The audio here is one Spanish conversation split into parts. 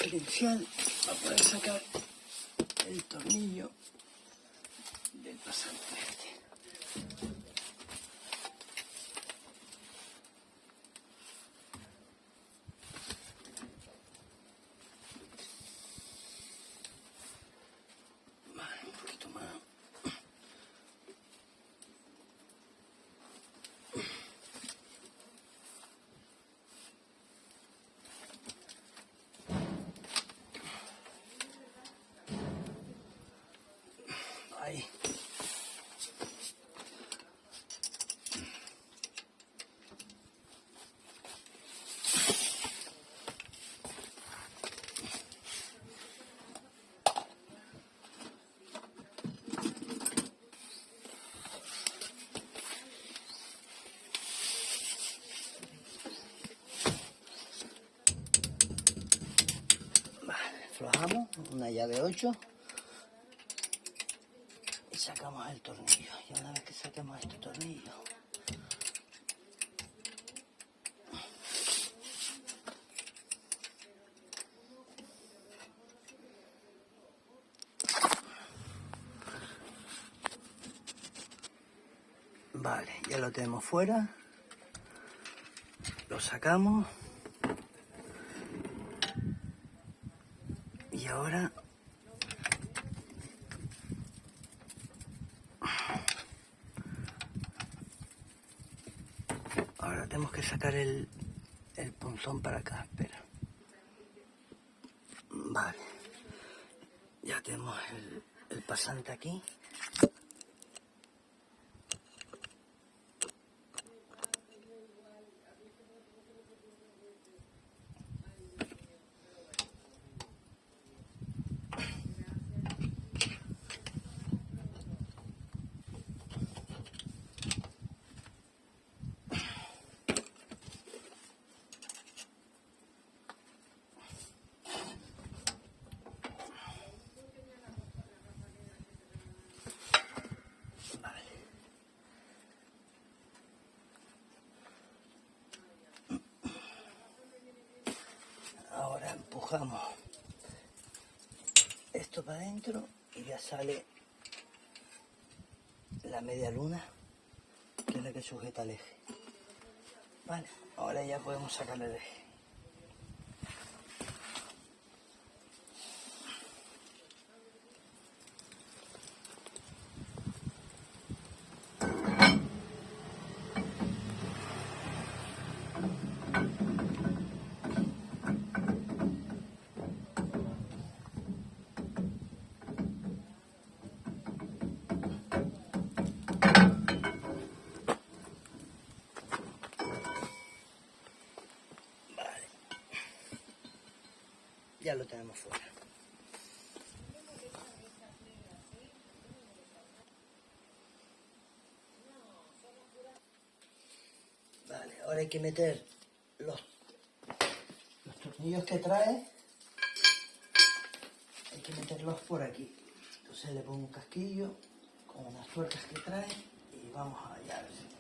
diferencial para poder sacar el tornillo del pasante este. Vale, un poquito más. Ahí. Vale, aflojamos una llave 8 y sacamos el tornillo. Y una vez que saquemos este tornillo, vale, ya lo tenemos fuera, lo sacamos y ahora tenemos que sacar el punzón para acá. Espera. Vale, ya tenemos el pasante aquí. Ahora empujamos esto para adentro y ya sale la media luna, que es la que sujeta el eje. Vale, ahora ya podemos sacar el eje. Ya lo tenemos fuera. Vale, ahora hay que meter los tornillos que trae. Hay que meterlos por aquí. Entonces le pongo un casquillo con unas tuercas que trae y vamos allá a ver si...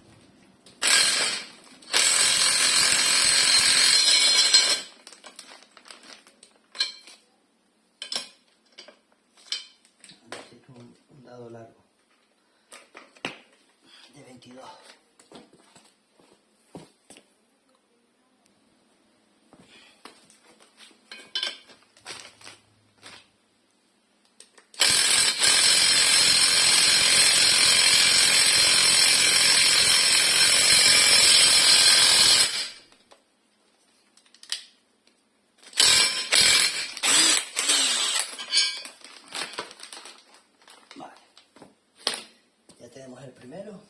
Necesito un dado largo de 22. Vale, ya tenemos el primero.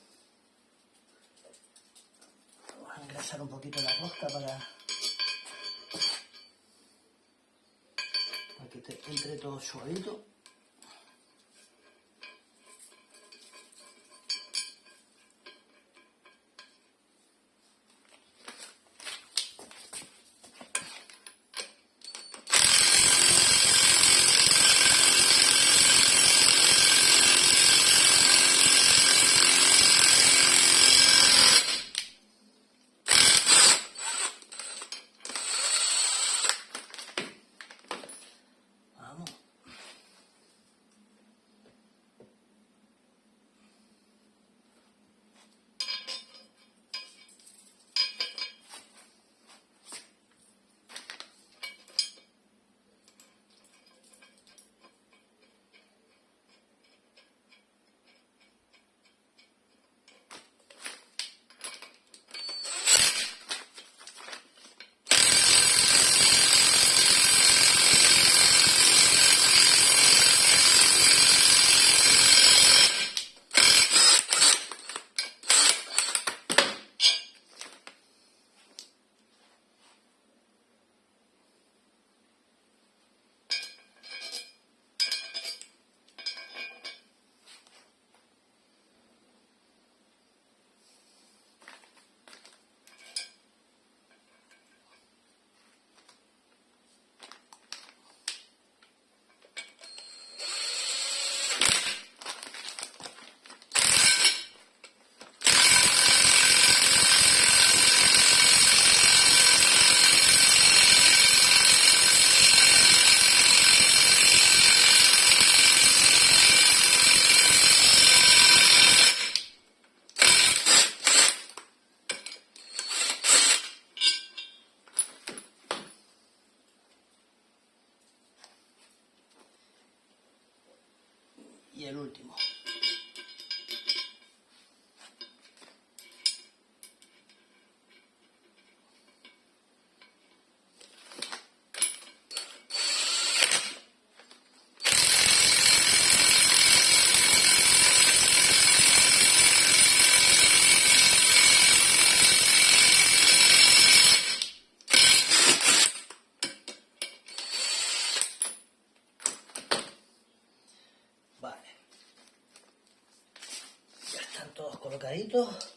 Vamos a engrasar un poquito la rosca para que te entre todo suavito. Y el último. Vale, ya están todos colocaditos.